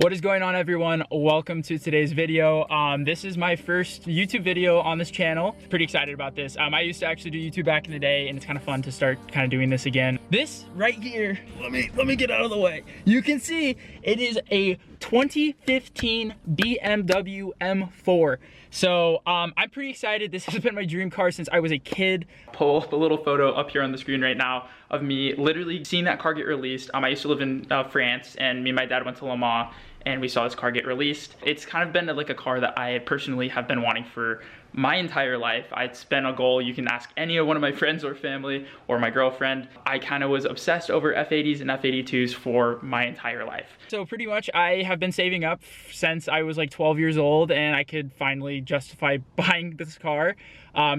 What is going on, everyone? Welcome to today's video. This is my first YouTube video on this channel. Pretty excited about this. I used to actually do YouTube back in the day, and it's kind of fun to start kind of doing this again. This right here, let me get out of the way. You can see it is a 2015 BMW M4. So I'm pretty excited. This has been my dream car since I was a kid. Pull up a little photo up here on the screen right now of me literally seeing that car get released. I used to live in France, and me and my dad went to Le Mans, and we saw this car get released. It's kind of been like a car that I personally have been wanting for my entire life. It's been a goal. You can ask any one of my friends or family or my girlfriend. I kind of was obsessed over F80s and F82s for my entire life. So pretty much I have been saving up since I was like 12 years old, and I could finally justify buying this car.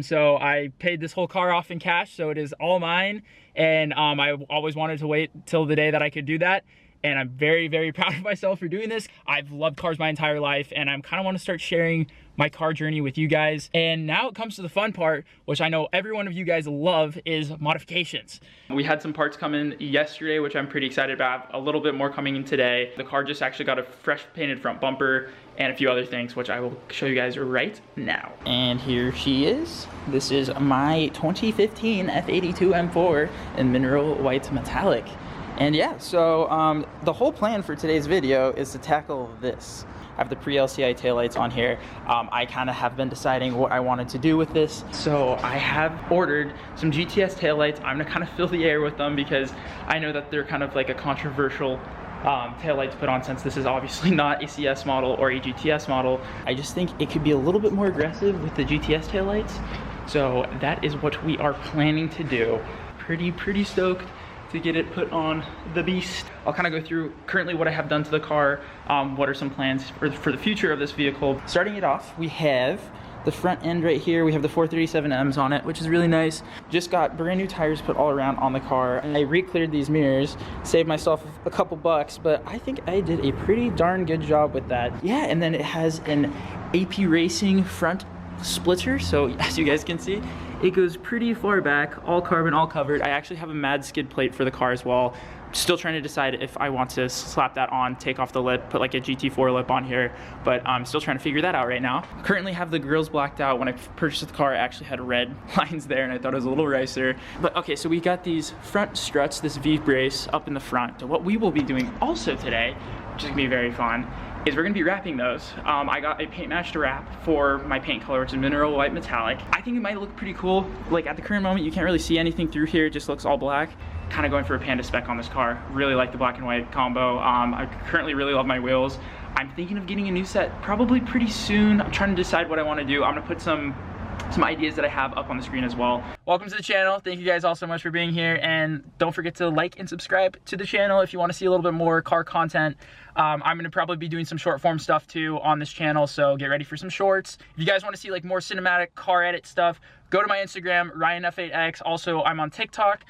So I paid this whole car off in cash, so it is all mine. And I always wanted to wait till the day that I could do that. And I'm very, very proud of myself for doing this. I've loved cars my entire life, and I kind of want to start sharing my car journey with you guys. And now it comes to the fun part, which I know every one of you guys love, is modifications. We had some parts come in yesterday, which I'm pretty excited about. A little bit more coming in today. The car just actually got a fresh painted front bumper and a few other things, which I will show you guys right now. And here she is. This is my 2015 F82 M4 in mineral white metallic. And yeah, so the whole plan for today's video is to tackle this. I have the pre-LCI taillights on here. I kind of have been deciding what I wanted to do with this. So I have ordered some GTS taillights. I'm gonna kind of fill the air with them because I know that they're kind of like a controversial taillight to put on, since this is obviously not a CS model or a GTS model. I just think it could be a little bit more aggressive with the GTS taillights. So that is what we are planning to do. Pretty stoked to get it put on the beast. I'll kind of go through currently what I have done to the car, what are some plans for the future of this vehicle. Starting it off, we have the front end right here. We have the 437Ms on it, which is really nice. Just got brand new tires put all around on the car, and I re-cleared these mirrors, saved myself a couple bucks, but I think I did a pretty darn good job with that. Yeah, and then it has an AP Racing front splitter, so as you guys can see, it goes pretty far back, all carbon, all covered. I actually have a mad skid plate for the car as well. Still trying to decide if I want to slap that on, take off the lip, put like a GT4 lip on here, but I'm still trying to figure that out right now. Currently have the grills blacked out. When I purchased the car, I actually had red lines there, and I thought it was a little nicer. But okay, so we got these front struts, this V-brace up in the front. So what we will be doing also today, which is gonna be very fun, is we're gonna be wrapping those. I got a paint match to wrap for my paint color, which is mineral white metallic. I think it might look pretty cool. Like at the current moment, you can't really see anything through here. It just looks all black. Kind of going for a Panda spec on this car. Really like the black and white combo. I currently really love my wheels. I'm thinking of getting a new set probably pretty soon. I'm trying to decide what I want to do. I'm gonna put some ideas that I have up on the screen as well. Welcome to the channel. Thank you guys all so much for being here, and don't forget to like and subscribe to the channel if you want to see a little bit more car content. I'm gonna probably be doing some short form stuff too on this channel, so get ready for some shorts. If you guys want to see like more cinematic car edit stuff, go to my Instagram, RyanF8X. Also, I'm on TikTok.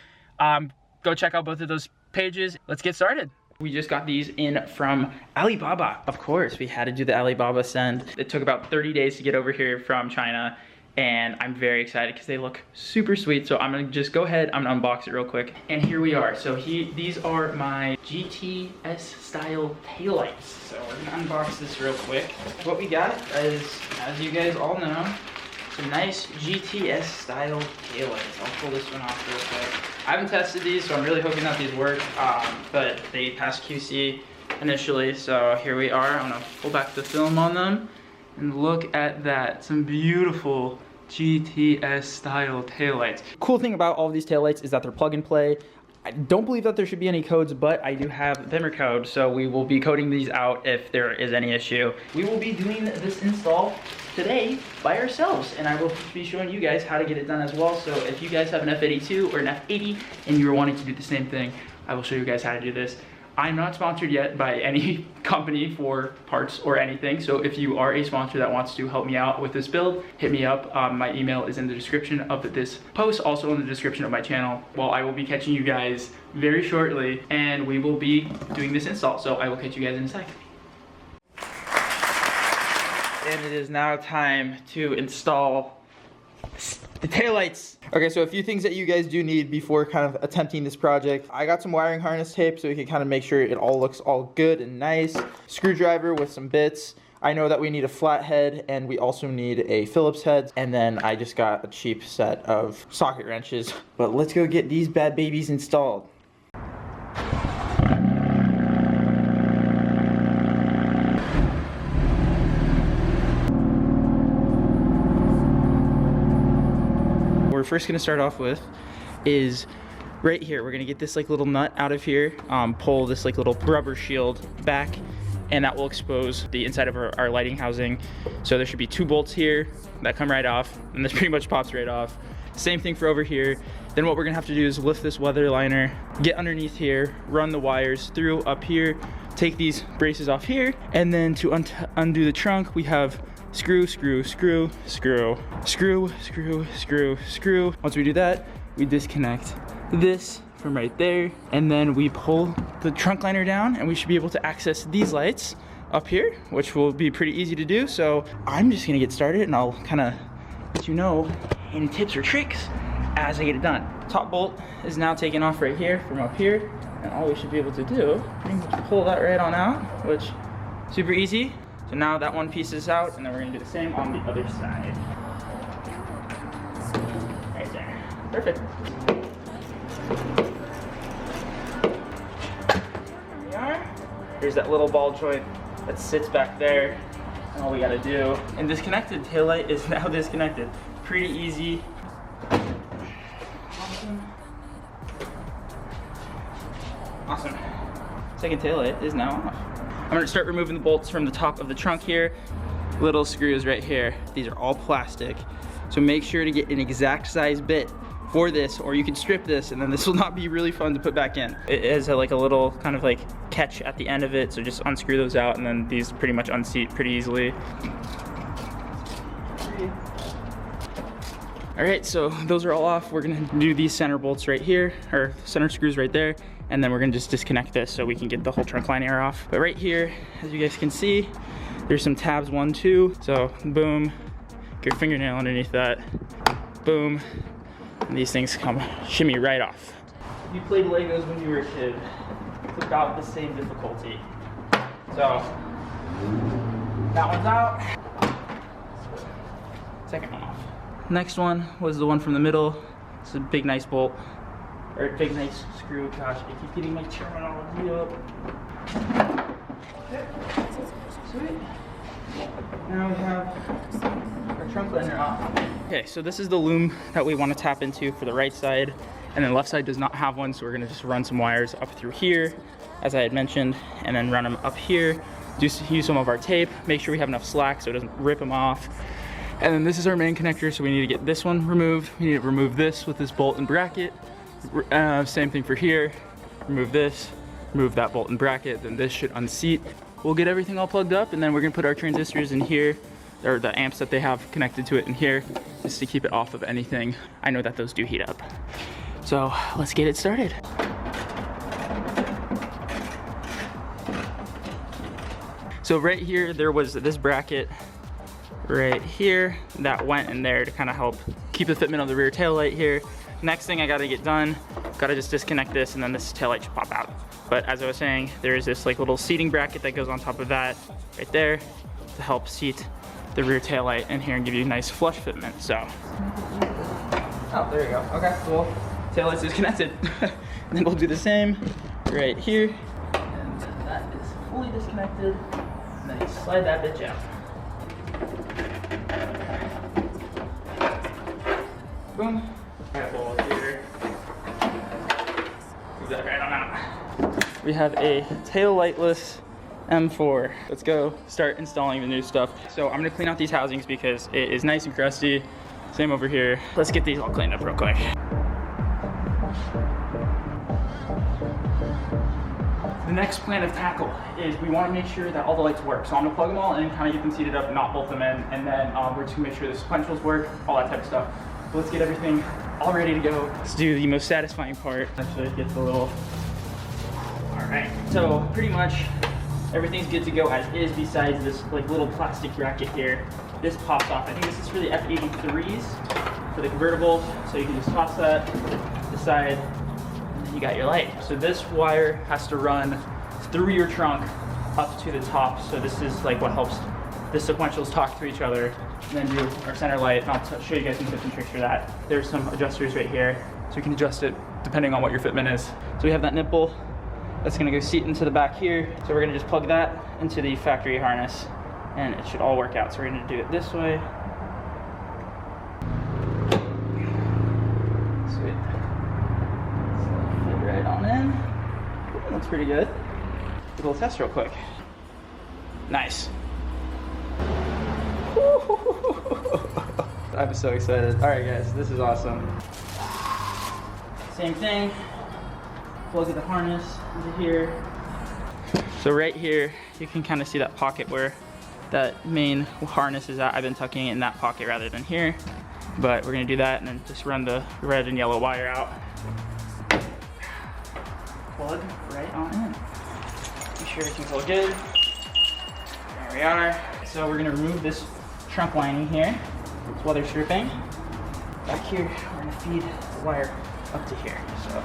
Go check out both of those pages. Let's get started. We just got these in from Alibaba. Of course, we had to do the Alibaba send. It took about 30 days to get over here from China, and I'm very excited because they look super sweet. So I'm gonna just go ahead, I'm gonna unbox it real quick. And here we are. So these are my GTS style taillights. So we're gonna unbox this real quick. What we got is, as you guys all know, some nice GTS style taillights. I'll pull this one off real quick. I haven't tested these, so I'm really hoping that these work, but they passed QC initially, so here we are. I'm gonna pull back the film on them, and look at that. Some beautiful GTS style taillights. Cool thing about all of these taillights is that they're plug and play. I don't believe that there should be any codes, but I do have Vimmer code, so we will be coding these out if there is any issue. We will be doing this install today by ourselves, and I will be showing you guys how to get it done as well. So if you guys have an F82 or an F80 and you're wanting to do the same thing, I will show you guys how to do this. I'm not sponsored yet by any company for parts or anything, so if you are a sponsor that wants to help me out with this build, hit me up. My email is in the description of this post, also in the description of my channel. Well, I will be catching you guys very shortly, and we will be doing this install, so I will catch you guys in a sec. And it is now time to install The taillights. Okay, so a few things that you guys do need before kind of attempting this project. I got some wiring harness tape so we can kind of make sure it all looks all good and nice. Screwdriver with some bits. I know that we need a flathead and we also need a Phillips head. And then I just got a cheap set of socket wrenches. But let's go get these bad babies installed. We're first gonna start off with is right here. We're gonna get this like little nut out of here, pull this like little rubber shield back, and that will expose the inside of our lighting housing. So there should be 2 bolts here that come right off, and this pretty much pops right off. Same thing for over here. Then what we're gonna have to do is lift this weather liner, get underneath here, run the wires through up here, take these braces off here, and then to undo the trunk, we have screw, screw, screw, screw, screw, screw, screw, screw. Once we do that, we disconnect this from right there, and then we pull the trunk liner down, and we should be able to access these lights up here, which will be pretty easy to do. So I'm just gonna get started, and I'll kind of let you know any tips or tricks as I get it done. Top bolt is now taken off right here from up here, and all we should be able to do is pull that right on out, which is super easy. So now that one piece is out, and then we're gonna do the same on the other side. Right there. Perfect. There we are. Here's that little ball joint that sits back there. And all we gotta do, and disconnected taillight is now disconnected. Pretty easy. Awesome. Second taillight is now off. I'm gonna start removing the bolts from the top of the trunk here. Little screws right here. These are all plastic. So make sure to get an exact size bit for this, or you can strip this, and then this will not be really fun to put back in. It has like a little kind of like catch at the end of it, so just unscrew those out, and then these pretty much unseat pretty easily. All right, so those are all off. We're gonna do these center bolts right here, or center screws right there, and then we're gonna just disconnect this so we can get the whole trunk line air off. But right here, as you guys can see, there's some tabs 1, 2. So boom, get your fingernail underneath that, boom, and these things come shimmy right off. You played Legos when you were a kid. It's about the same difficulty. So that one's out. Second one off. Next one was the one from the middle. It's a big nice bolt, or a big nice screw. Gosh, I keep getting my terminology up. Okay. Sweet. Now we have our trunk liner off. Okay, so this is the loom that we want to tap into for the right side, and then left side does not have one, so we're gonna just run some wires up through here, as I had mentioned, and then run them up here. Just use some of our tape, make sure we have enough slack so it doesn't rip them off. And then this is our main connector, so we need to get this one removed. We need to remove this with this bolt and bracket. Same thing for here. Remove this, remove that bolt and bracket, then this should unseat. We'll get everything all plugged up, and then we're gonna put our transistors in here, or the amps that they have connected to it in here, just to keep it off of anything. I know that those do heat up. So let's get it started. So right here, there was this bracket right here that went in there to kind of help keep the fitment of the rear tail light here. Next thing I gotta get done, gotta just disconnect this, and then this tail light should pop out. But as I was saying, there is this like little seating bracket that goes on top of that right there to help seat the rear tail light in here and give you a nice flush fitment. So, oh, there you go. Okay, cool. Tail light's disconnected. And then we'll do the same right here. And then that is fully disconnected. And then you slide that bitch out. Boom. Right, well, here. Move that right on out. We have a tail lightless M4. Let's go start installing the new stuff. So I'm gonna clean out these housings because it is nice and crusty. Same over here. Let's get these all cleaned up real quick. The next plan of tackle is we want to make sure that all the lights work. So I'm gonna plug them all in, kind of get them seated up, not bolt them in, and then we're just gonna make sure the sequentials work, all that type of stuff. So let's get everything all ready to go. Let's do the most satisfying part. Actually, get the little. All right. So pretty much everything's good to go as is, besides this like little plastic bracket here. This pops off. I think this is for the F82s. for the convertibles, so you can just toss that to the side, and then you got your light. So this wire has to run through your trunk up to the top, so this is like what helps the sequentials talk to each other, and then do our center light, and I'll show you guys some tips and tricks for that. There's some adjusters right here, so you can adjust it depending on what your fitment is. So we have that nipple that's gonna go seat into the back here, so we're gonna just plug that into the factory harness, and it should all work out. So we're gonna do it this way. Sweet. So fit right on in. Looks pretty good. Do a little test real quick. Nice. I'm so excited. All right, guys, this is awesome. Same thing. Plug the harness into here. So right here, you can kind of see that pocket where that main harness is at. I've been tucking it in that pocket rather than here, but we're gonna do that and then just run the red and yellow wire out. Plug right on in. Make sure everything's all good. There we are. So we're gonna remove this trunk lining here while they're stripping. Back here, we're gonna feed the wire up to here. So.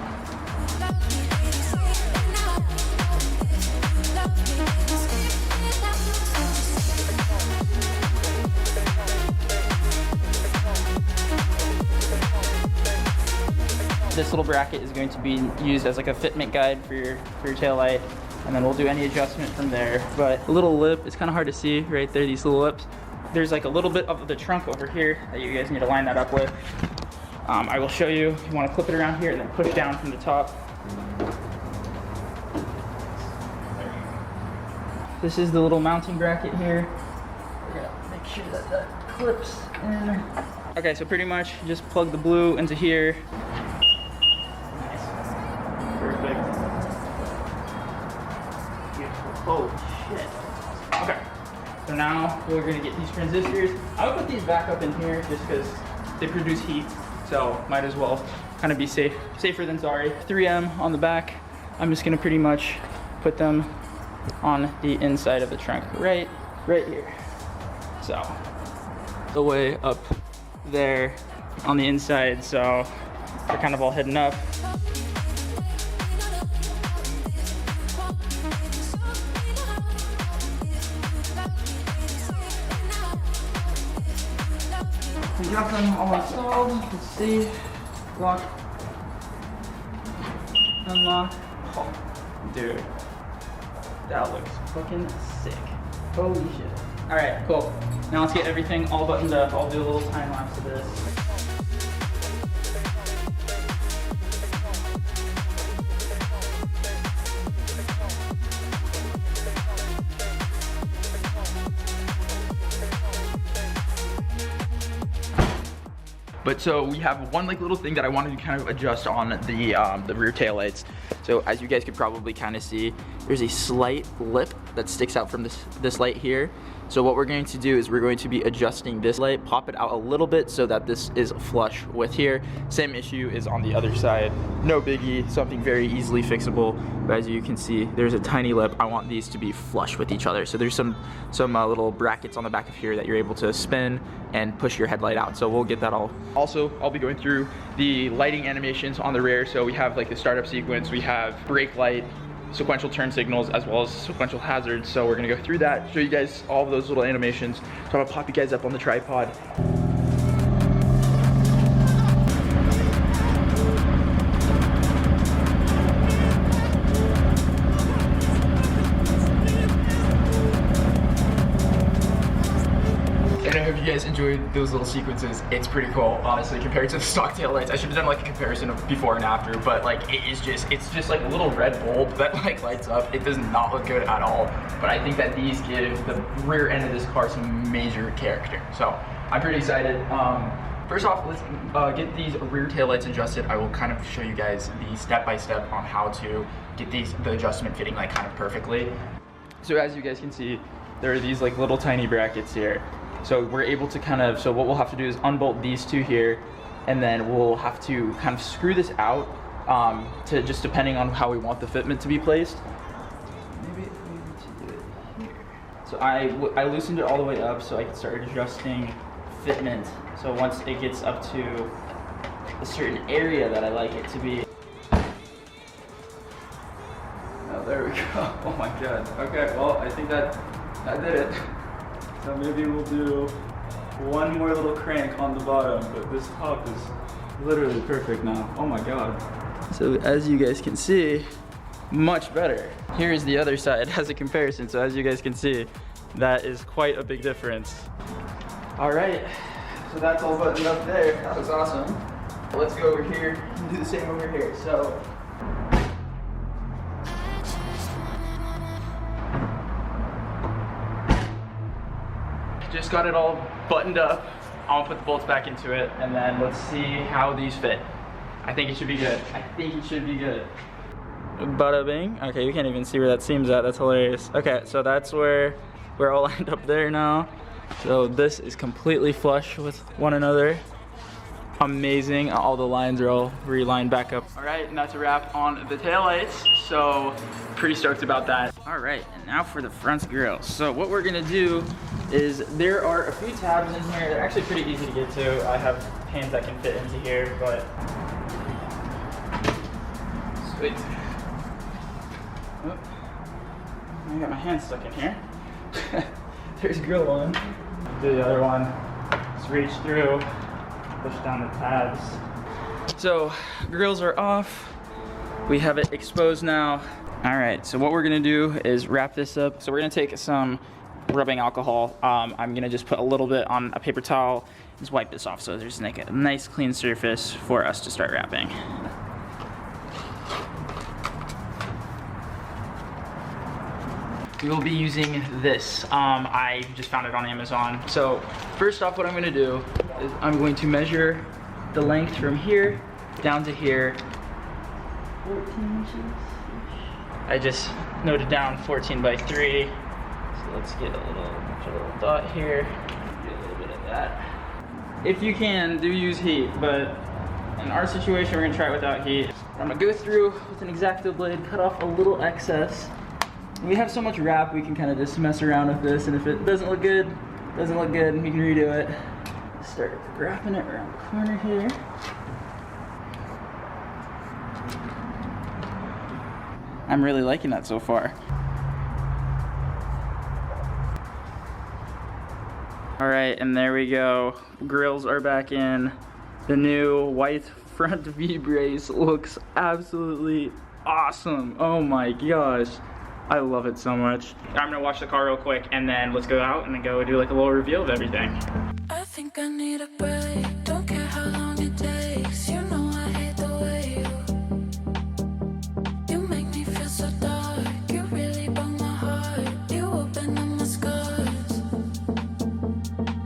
This little bracket is going to be used as like a fitment guide for your tail light, and then we'll do any adjustment from there. But a little lip, it's kind of hard to see right there, these little lips. There's like a little bit of the trunk over here that you guys need to line that up with. I will show you. You want to clip it around here and then push down from the top. This is the little mounting bracket here. We're gonna make sure that that clips in. Okay, so pretty much just plug the blue into here. Nice. Perfect. Beautiful. Holy shit. Okay. So now we're gonna get these transistors. I would put these back up in here just because they produce heat. So might as well kind of be safer than sorry. 3M on the back. I'm just gonna pretty much put them on the inside of the trunk, right here. So the way up there on the inside, so they're kind of all hidden up. We got them all installed. Let's see. Lock. Unlock. Oh, dude. That looks fucking sick. Holy shit. Alright, cool. Now let's get everything all buttoned up. I'll do a little time lapse of this. But so we have one like little thing that I wanted to kind of adjust on the rear tail lights. So as you guys could probably kind of see, there's a slight lip that sticks out from this light here. So what we're going to do is we're going to be adjusting this light, pop it out a little bit so that this is flush with here. Same issue is on the other side. No biggie, something very easily fixable. But as you can see, there's a tiny lip. I want these to be flush with each other. So there's some little brackets on the back of here that you're able to spin and push your headlight out. So we'll get that all. Also, I'll be going through the lighting animations on the rear. So we have like the startup sequence, we have brake light, sequential turn signals, as well as sequential hazards. So we're gonna go through that, show you guys all of those little animations. So I'm gonna pop you guys up on the tripod. And I hope you guys enjoyed those little sequences. It's pretty cool, honestly, compared to the stock tail lights. I should have done like a comparison of before and after, but like it's just like a little red bulb that like lights up. It does not look good at all, but I think that these give the rear end of this car some major character. So I'm pretty excited. First off, let's get these rear tail lights adjusted. I will kind of show you guys the step-by-step on how to get the adjustment fitting like kind of perfectly. So as you guys can see, there are these like little tiny brackets here. So we're able to kind of, so what we'll have to do is unbolt these two here, and then we'll have to kind of screw this out to just depending on how we want the fitment to be placed. Maybe to do it here. So I loosened it all the way up so I can start adjusting fitment. So once it gets up to a certain area that I like it to be. Oh, there we go. Oh my god. Okay, well, I think that did it. So maybe we'll do one more little crank on the bottom, but this top is literally perfect now. Oh my god. So as you guys can see, much better. Here's the other side as a comparison. So as you guys can see, that is quite a big difference. All right, so that's all buttoned up there. That was awesome. Let's go over here and do the same over here. So just got it all buttoned up. I'll put the bolts back into it, and then let's see how these fit. I think it should be good. I think it should be good. Bada bing. Okay, you can't even see where that seam's at. That's hilarious. Okay, so that's where we're all lined up there now. So this is completely flush with one another. Amazing. All the lines are all relined back up. All right, and that's a wrap on the taillights. So pretty stoked about that. All right, and now for the front grille. So what we're gonna do is there are a few tabs in here. They're actually pretty easy to get to. I have pins that can fit into here, but sweet. Oh, I got my hand stuck in here. There's grill one. Do the other one. Just reach through, push down the tabs. So grills are off. We have it exposed now. All right, so what we're gonna do is wrap this up. So we're gonna take some rubbing alcohol. I'm gonna just put a little bit on a paper towel, just wipe this off so there's like a nice clean surface for us to start wrapping. We will be using this. I just found it on Amazon. So first off, what I'm gonna do is I'm going to measure the length from here down to here. 14 inches. I just noted down 14 by 3. So let's get a little dot here. Get a little bit of that. If you can, do use heat, but in our situation, we're gonna try it without heat. I'm gonna go through with an X-Acto blade, cut off a little excess. We have so much wrap, we can kind of just mess around with this, and if it doesn't look good, we can redo it. Start wrapping it around the corner here. I'm really liking that so far. All right, and there we go. Grills are back in. The new white front V-brace looks absolutely awesome. Oh my gosh. I love it so much. I'm gonna wash the car real quick and then let's go out and then go do like a little reveal of everything. I think I need a break. Don't care how long it takes. You know I hate the way you make me feel so dark. You really broke my heart. You open up my scars.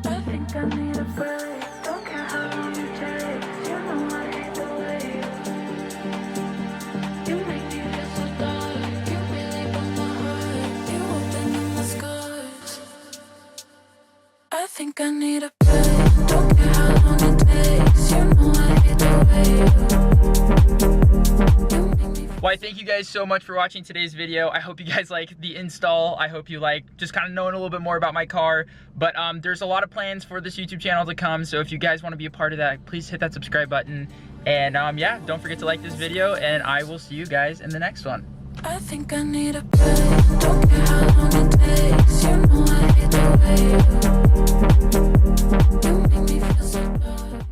I think I need a break. Don't care how long it takes. You know I hate the way you make me feel so dark. I think I need a break. Don't care how long it takes. You know I hate the way you make me. Well, I thank you guys so much for watching today's video. I hope you guys like the install. I hope you like just kind of knowing a little bit more about my car. But there's a lot of plans for this YouTube channel to come. So if you guys want to be a part of that, please hit that subscribe button. And yeah, don't forget to like this video, and I will see you guys in the next one. I think I need a break. Don't care how long it takes. You know I hate the way you make me feel so bad.